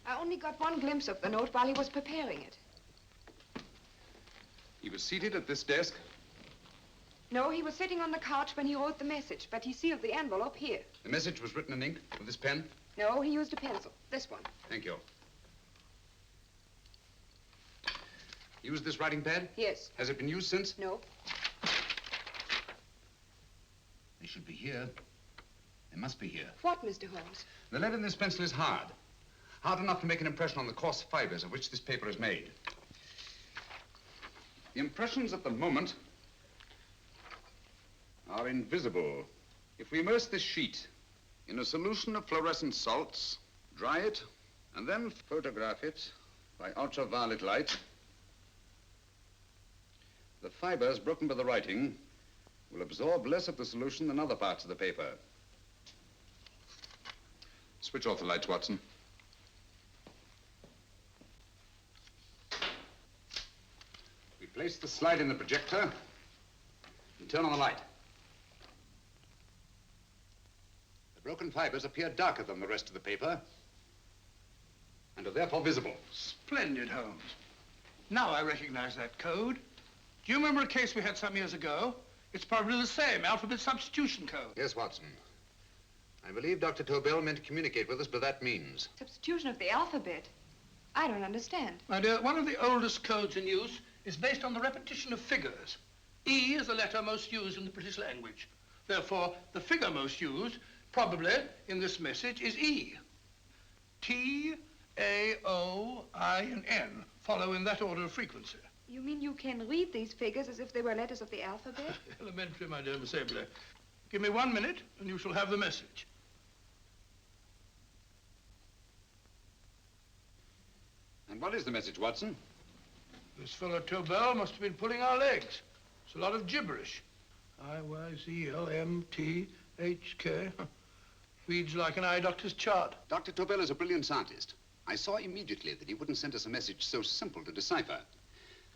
I only got one glimpse of the note while he was preparing it. He was seated at this desk. No, he was sitting on the couch when he wrote the message, but he sealed the envelope here. The message was written in ink with this pen. No, he used a pencil. This one. Thank you. Used this writing pad? Yes. Has it been used since? No. They should be here. They must be here. What, Mr. Holmes? The lead in this pencil is hard. Hard enough to make an impression on the coarse fibers of which this paper is made. The impressions at the moment are invisible. If we immerse this sheet in a solution of fluorescent salts, dry it, and then photograph it by ultraviolet light, the fibers broken by the writing will absorb less of the solution than other parts of the paper. Switch off the lights, Watson. We place the slide in the projector and turn on the light. The broken fibers appear darker than the rest of the paper and are therefore visible. Splendid, Holmes. Now I recognize that code. Do you remember a case we had some years ago? It's probably the same, alphabet substitution code. Yes, Watson. I believe Dr. Tobel meant to communicate with us by that means. Substitution of the alphabet? I don't understand. My dear, one of the oldest codes in use is based on the repetition of figures. E is the letter most used in the British language. Therefore, the figure most used, probably in this message, is E. T, A, O, I, and N follow in that order of frequency. You mean you can read these figures as if they were letters of the alphabet? Elementary, my dear Miss Eberly. Give me 1 minute, and you shall have the message. And what is the message, Watson? This fellow Tobel must have been pulling our legs. It's a lot of gibberish. I-Y-Z-L-M-T-H-K. Reads like an eye doctor's chart. Dr. Tobel is a brilliant scientist. I saw immediately that he wouldn't send us a message so simple to decipher.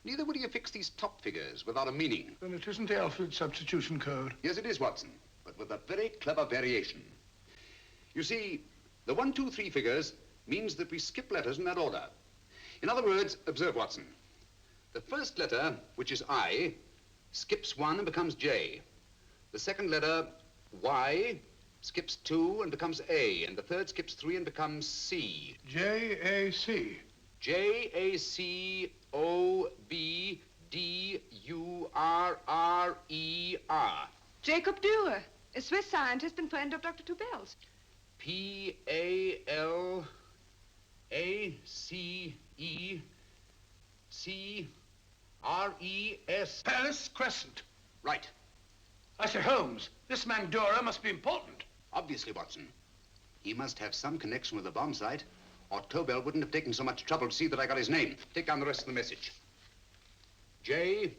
Neither would he affix these top figures without a meaning. Then it isn't the alphabet substitution code. Yes, it is, Watson, but with a very clever variation. You see, the 1, 2, 3 figures means that we skip letters in that order. In other words, observe, Watson. The first letter, which is I, skips 1 and becomes J. The second letter, Y, skips 2 and becomes A. And the third skips 3 and becomes C. J-A-C. J-A-C-O-B-D-U-R-R-E-R. Jacob Dürer, a Swiss scientist and friend of Dr. Tobel's. P-A-L-A-C-E-C-R-E-S. Palace Crescent. Right. I say, Holmes, this man Dora must be important. Obviously, Watson. He must have some connection with the bomb site, or Tobel wouldn't have taken so much trouble to see that I got his name. Take down the rest of the message. J-O-S-E-P-H,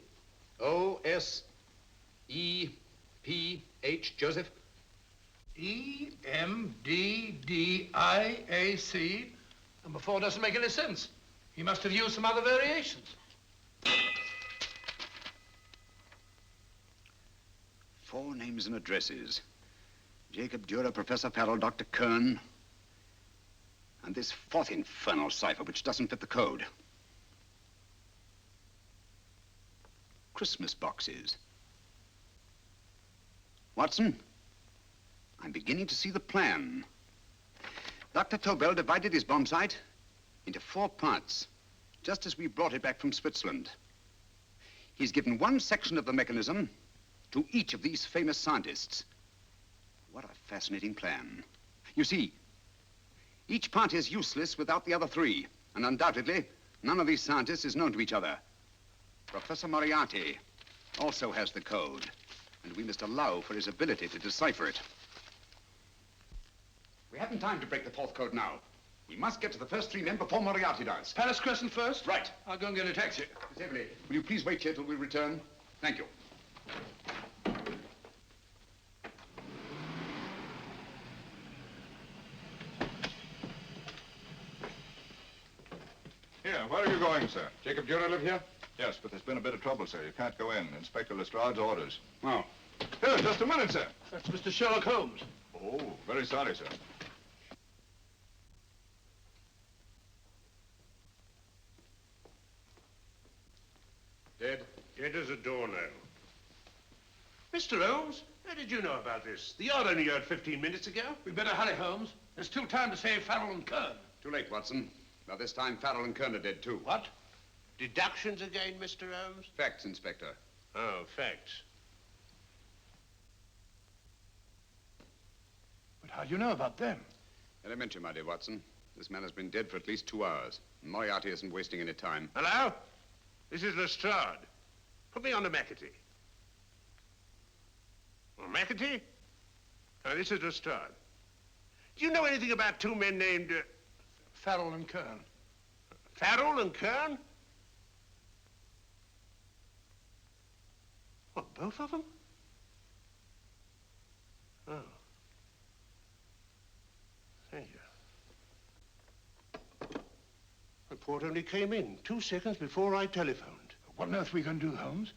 Joseph. E-M-D-D-I-A-C. Number 4 doesn't make any sense. He must have used some other variations. 4 names and addresses. Jacob Dürer, Professor Farrell, Dr. Kern, and this 4th infernal cipher, which doesn't fit the code. Christmas boxes. Watson, I'm beginning to see the plan. Dr. Tobel divided his bomb site into 4 parts, just as we brought it back from Switzerland. He's given one section of the mechanism to each of these famous scientists. What a fascinating plan. You see, each part is useless without the other 3, and undoubtedly, none of these scientists is known to each other. Professor Moriarty also has the code, and we must allow for his ability to decipher it. We haven't time to break the 4th code now. We must get to the first 3 men before Moriarty does. Palace Crescent first? Right. I'll go and get a taxi. Miss Everly, will you please wait here till we return? Thank you. Here, where are you going, sir? Jacob Dürer live here? Yes, but there's been a bit of trouble, sir. You can't go in. Inspector Lestrade's orders. Oh. Here, just a minute, sir. That's Mr. Sherlock Holmes. Oh, very sorry, sir. Dead? Dead as a doornail. Mr. Holmes, how did you know about this? The yard only heard 15 minutes ago. We'd better hurry, Holmes. There's still time to save Farrell and Kern. Too late, Watson. By this time, Farrell and Kern are dead, too. What? Deductions again, Mr. Holmes? Facts, Inspector. Oh, facts. But how do you know about them? Elementary, my dear Watson. This man has been dead for at least 2 hours. Moriarty isn't wasting any time. Hello? This is Lestrade. Put me on to McAtee. Oh, McAtee? Oh, this is Lestrade. Do you know anything about 2 men named... Farrell and Kern. Farrell and Kern? What, both of them? Oh. Thank you. Report only came in 2 seconds before I telephoned. What on earth are we going to do, Holmes?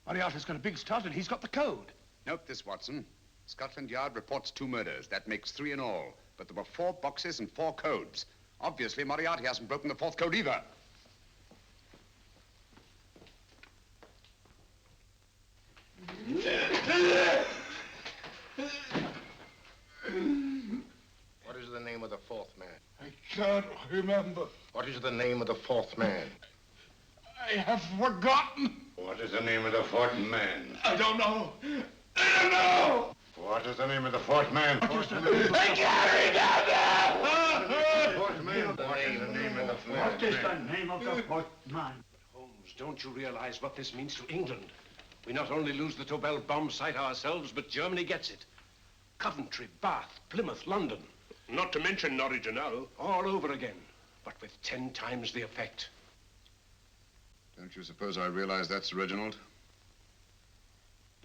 Moriarty's got a big start and he's got the code. Note this, Watson. Scotland Yard reports 2 murders. That makes 3 in all. But there were 4 boxes and 4 codes. Obviously, Moriarty hasn't broken the 4th code either. What is the name of the 4th man? I can't remember. What is the name of the 4th man? I have forgotten. What is the name of the 4th man? I don't know. I don't know. What is the name of the 4th man? I can't remember. What is the name of the 4th man? What is the name of the 4th man? Holmes, don't you realize what this means to England? We not only lose the Tobel bomb site ourselves, but Germany gets it. Coventry, Bath, Plymouth, London. Not to mention Norwich and Hull. All over again, but with 10 times the effect. Don't you suppose I realize that's Reginald?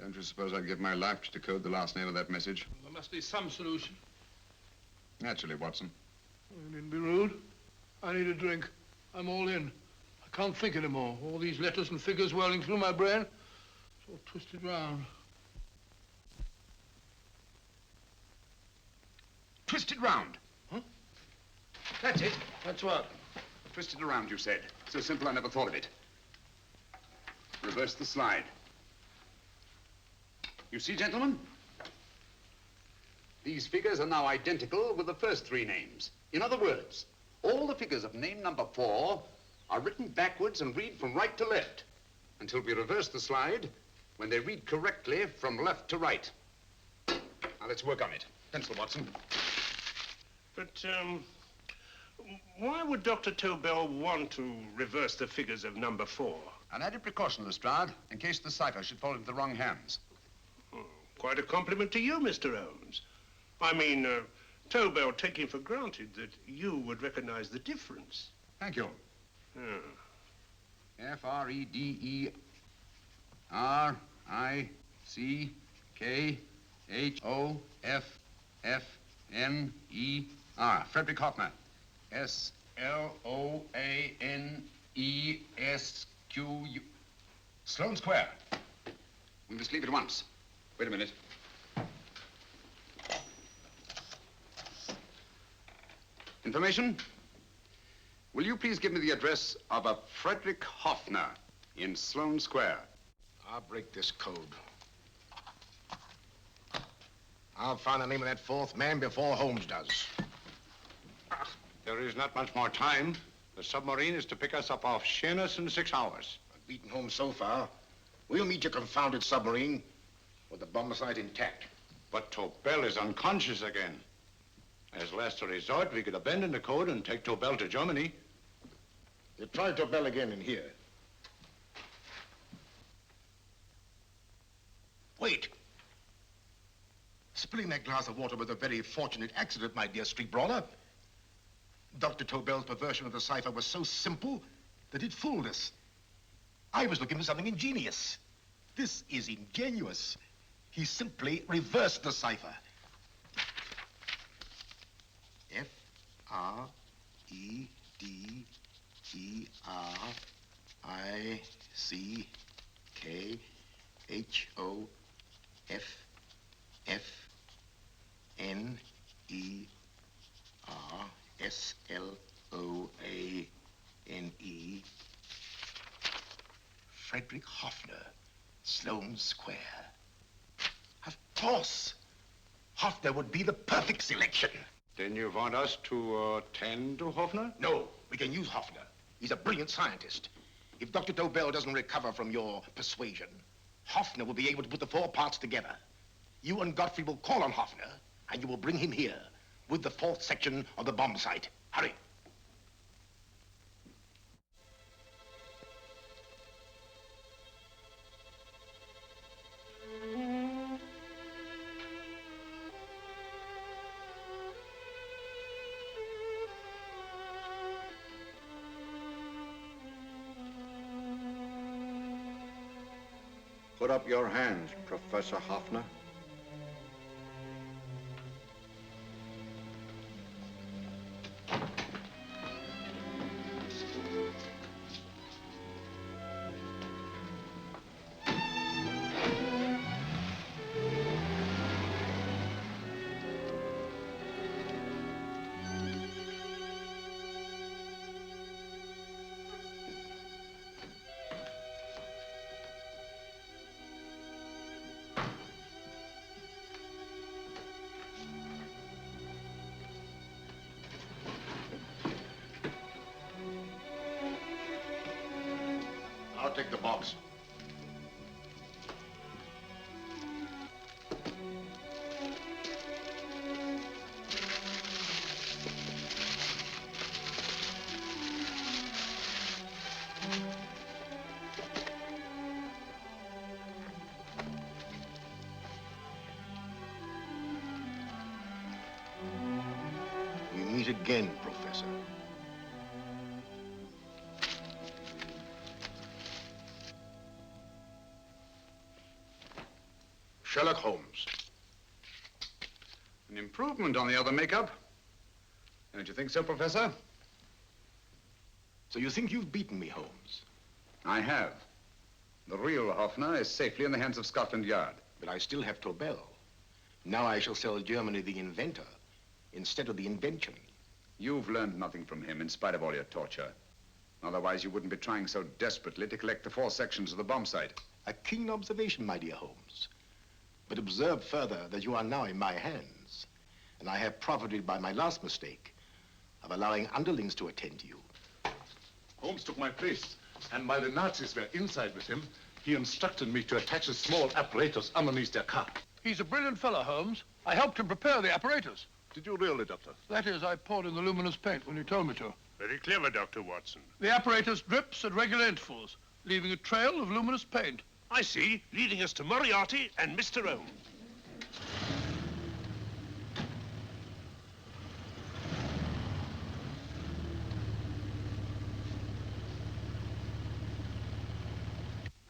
Don't you suppose I'd give my life to decode the last name of that message? There must be some solution. Naturally, Watson. You needn't be rude. I need a drink. I'm all in. I can't think anymore. All these letters and figures whirling through my brain. It's all twisted round. Twisted round. Huh? That's it. That's what? Twisted around, you said. So simple, I never thought of it. Reverse the slide. You see, gentlemen? These figures are now identical with the first 3 names. In other words, all the figures of name number 4 are written backwards and read from right to left until we reverse the slide when they read correctly from left to right. Now, let's work on it. Pencil, Watson. But, Why would Dr. Tobel want to reverse the figures of number 4? An added precaution, Lestrade, in case the cipher should fall into the wrong hands. Quite a compliment to you, Mr. Holmes. I mean, Tobel taking for granted that you would recognize the difference. Thank you. F-R-E-D-E-R-I-C-K-H-O-F-F-N-E-R. Frederick Hoffner. S-L-O-A-N-E-S-Q-U. Sloane Square. We must leave at once. Wait a minute. Information? Will you please give me the address of a Frederick Hoffner in Sloane Square? I'll break this code. I'll find the name of that fourth man before Holmes does. There is not much more time. The submarine is to pick us up off Sheerness in 6 hours. I've beaten Holmes so far. We'll meet your confounded submarine with the bomb site intact. But Tobel is unconscious again. As last resort, we could abandon the code and take Tobel to Germany. You try Tobel again in here. Wait. Spilling that glass of water was a very fortunate accident, my dear street brawler. Dr. Tobel's perversion of the cipher was so simple that it fooled us. I was looking for something ingenious. This is ingenuous. He simply reversed the cipher. F-R-E-D-E-R-I-C-K-H-O-F-F-N-E-R-S-L-O-A-N-E. Frederick Hoffner, Sloane Square. Of course. Hoffner would be the perfect selection. Then you want us to tend to Hoffner? No, we can use Hoffner. He's a brilliant scientist. If Dr. Tobel doesn't recover from your persuasion, Hoffner will be able to put the 4 parts together. You and Godfrey will call on Hoffner, and you will bring him here with the 4th section of the bomb site. Hurry. Put up your hands, Professor Hoffner. I'll take the box. We meet again, Professor. Sherlock Holmes. An improvement on the other makeup. Don't you think so, Professor? So you think you've beaten me, Holmes? I have. The real Hoffner is safely in the hands of Scotland Yard. But I still have Tobel. Now I shall sell Germany the inventor instead of the invention. You've learned nothing from him in spite of all your torture. Otherwise, you wouldn't be trying so desperately to collect the 4 sections of the bomb site. A keen observation, my dear Holmes. But observe further that you are now in my hands, and I have profited by my last mistake of allowing underlings to attend to you. Holmes took my place, and while the Nazis were inside with him, he instructed me to attach a small apparatus underneath their car. He's a brilliant fellow, Holmes. I helped him prepare the apparatus. Did you really, Doctor? That is, I poured in the luminous paint when you told me to. Very clever, Dr. Watson. The apparatus drips at regular intervals, leaving a trail of luminous paint. I see, leading us to Moriarty and Mr. Holmes.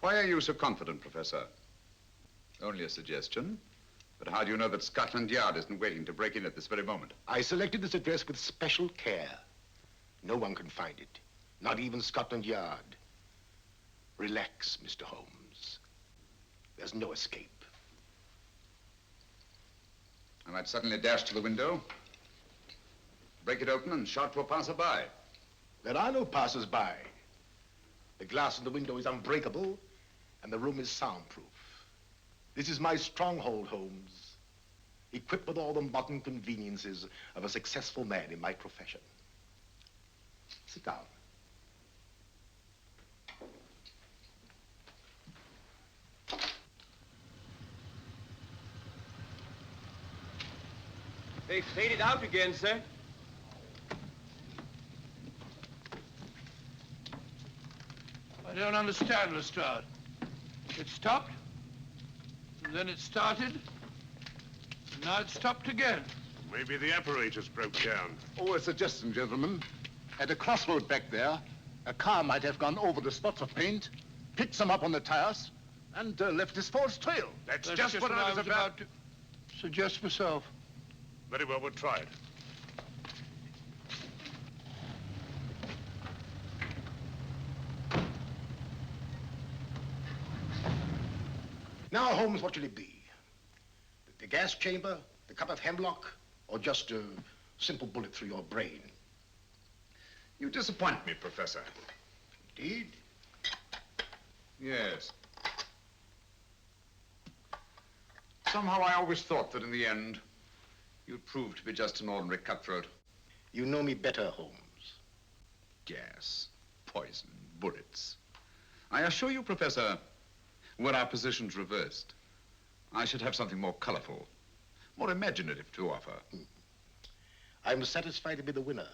Why are you so confident, Professor? Only a suggestion. But how do you know that Scotland Yard isn't waiting to break in at this very moment? I selected this address with special care. No one can find it, not even Scotland Yard. Relax, Mr. Holmes. There's no escape. I might suddenly dash to the window, break it open, and shout to a passerby. There are no passers-by. The glass in the window is unbreakable, and the room is soundproof. This is my stronghold, Holmes, equipped with all the modern conveniences of a successful man in my profession. Sit down. They faded out again, sir. I don't understand, Lestrade. It stopped, and then it started, and now it stopped again. Maybe the apparatus broke down. Oh, a suggestion, gentlemen. At a crossroad back there, a car might have gone over the spots of paint, picked some up on the tires, and left this false trail. That's just what I was about to suggest myself. Very well, we'll try it. Now, Holmes, what will it be? The gas chamber, the cup of hemlock, or just a simple bullet through your brain? You disappoint me, Professor. Indeed? Yes. Somehow I always thought that in the end, you'd prove to be just an ordinary cutthroat. You know me better, Holmes. Gas, poison, bullets. I assure you, Professor, were our positions reversed, I should have something more colorful, more imaginative to offer. I'm satisfied to be the winner.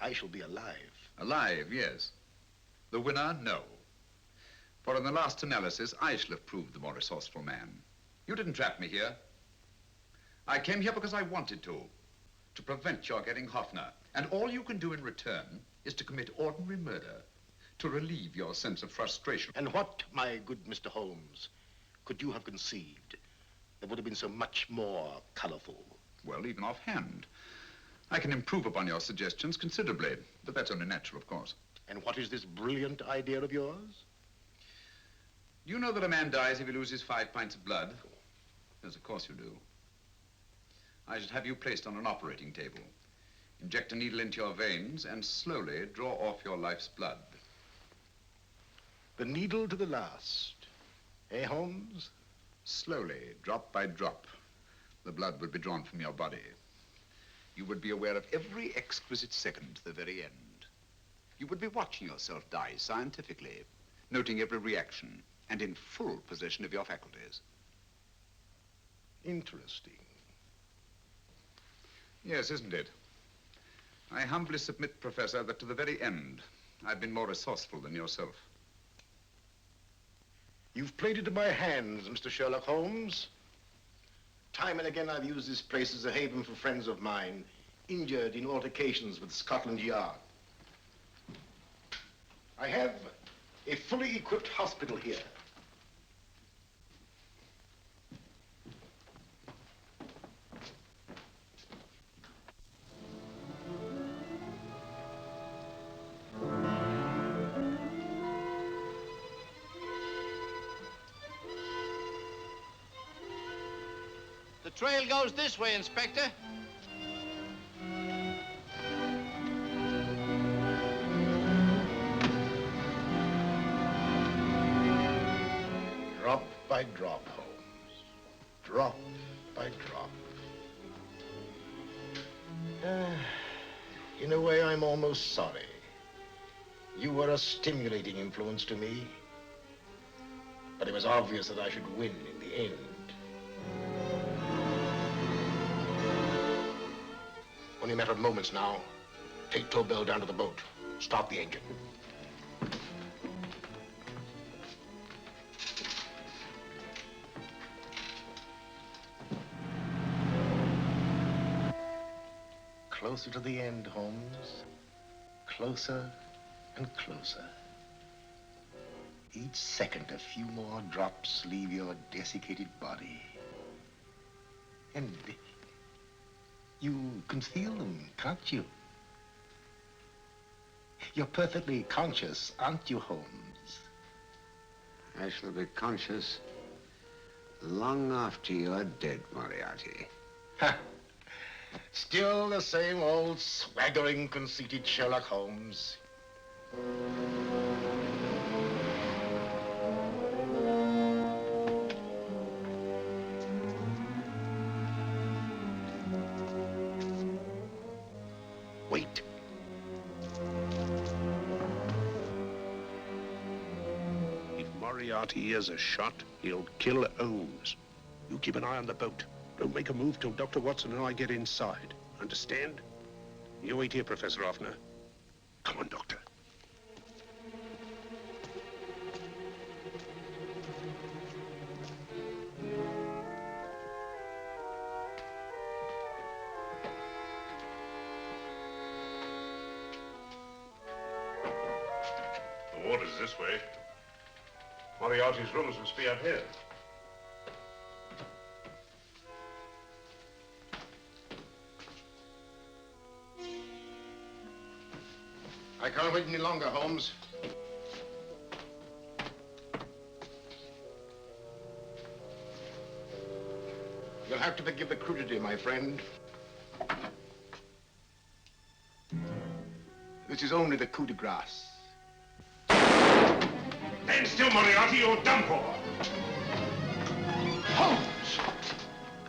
I shall be alive. Alive, yes. The winner, no. For in the last analysis, I shall have proved the more resourceful man. You didn't trap me here. I came here because I wanted to prevent your getting Hoffner. And all you can do in return is to commit ordinary murder, to relieve your sense of frustration. And what, my good Mr. Holmes, could you have conceived that would have been so much more colorful? Well, even offhand, I can improve upon your suggestions considerably, but that's only natural, of course. And what is this brilliant idea of yours? You know that a man dies if he loses 5 pints of blood? Yes, of course you do. I should have you placed on an operating table, inject a needle into your veins, and slowly draw off your life's blood. The needle to the last. Eh, Holmes? Slowly, drop by drop, the blood would be drawn from your body. You would be aware of every exquisite second to the very end. You would be watching yourself die scientifically, noting every reaction, and in full possession of your faculties. Interesting. Yes, isn't it? I humbly submit, Professor, that to the very end, I've been more resourceful than yourself. You've played into my hands, Mr. Sherlock Holmes. Time and again, I've used this place as a haven for friends of mine, injured in altercations with Scotland Yard. I have a fully equipped hospital here. The trail goes this way, Inspector. Drop by drop, Holmes. Drop by drop. In a way, I'm almost sorry. You were a stimulating influence to me. But it was obvious that I should win in the end. Only a matter of moments now. Take Tobel down to the boat. Start the engine. Closer to the end, Holmes. Closer and closer. Each second, a few more drops leave your desiccated body. And you can feel them, can't you? You're perfectly conscious, aren't you, Holmes? I shall be conscious long after you're dead, Moriarty. Ha! Still the same old swaggering, conceited Sherlock Holmes. Wait. If Moriarty hears a shot, he'll kill Holmes. You keep an eye on the boat. Don't make a move till Dr. Watson and I get inside. Understand? You wait here, Professor Offner. Come on, Doctor. The water's this way. Moriarty's rooms must be out here. I can't wait any longer, Holmes. You'll have to forgive the crudity, my friend. This is only the coup de grace. Stand still, Moriarty, you're done for. Holmes!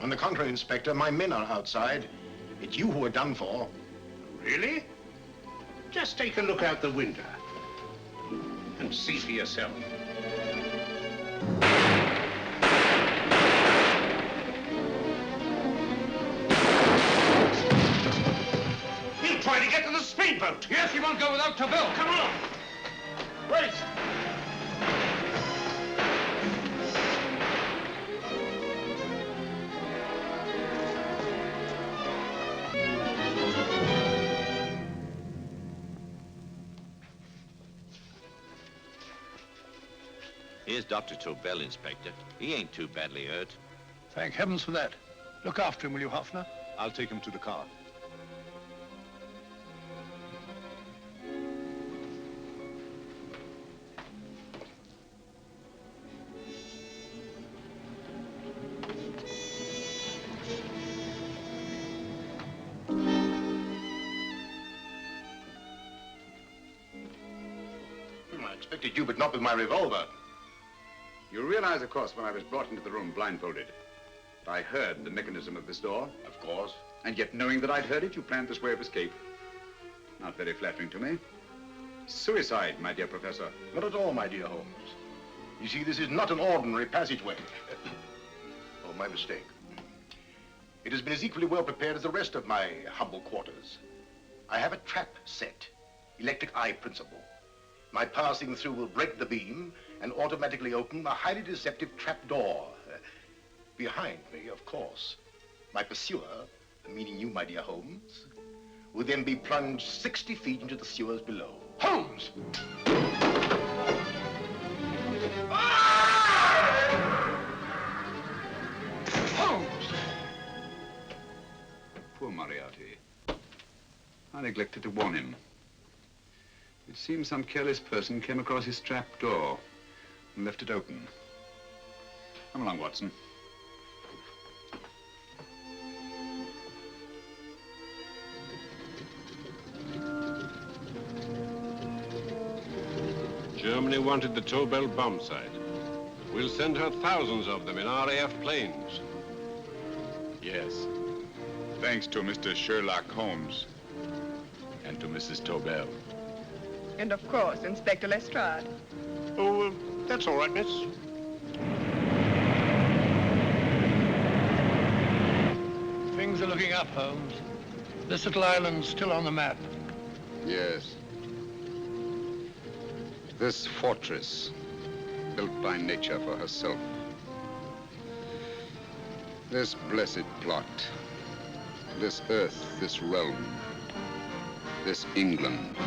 On the contrary, Inspector, my men are outside. It's you who are done for. Really? Just take a look out the window and see for yourself. He'll try to get to the speedboat. Yes, he won't go without Tobel. Come on. Wait. Here's Dr. Tobel, Inspector. He ain't too badly hurt. Thank heavens for that. Look after him, will you, Hoffner? I'll take him to the car. I expected you, but not with my revolver. You realize, of course, when I was brought into the room blindfolded, that I heard the mechanism of this door? Of course. And yet, knowing that I'd heard it, you planned this way of escape. Not very flattering to me. Suicide, my dear Professor. Not at all, my dear Holmes. You see, this is not an ordinary passageway. Oh, my mistake. It has been as equally well prepared as the rest of my humble quarters. I have a trap set, electric eye principle. My passing through will break the beam and automatically open a highly deceptive trap door. Behind me, of course, my pursuer, meaning you, my dear Holmes, will then be plunged 60 feet into the sewers below. Holmes! Holmes! Poor Moriarty. I neglected to warn him. It seems some careless person came across his trap door and left it open. Come along, Watson. Germany wanted the Tobel bomb site. We'll send her thousands of them in RAF planes. Yes. Thanks to Mr. Sherlock Holmes and to Mrs. Tobel. And of course, Inspector Lestrade. Oh, that's all right, miss. Things are looking up, Holmes. This little island's still on the map. Yes. This fortress, built by nature for herself. This blessed plot. This earth, this realm. This England.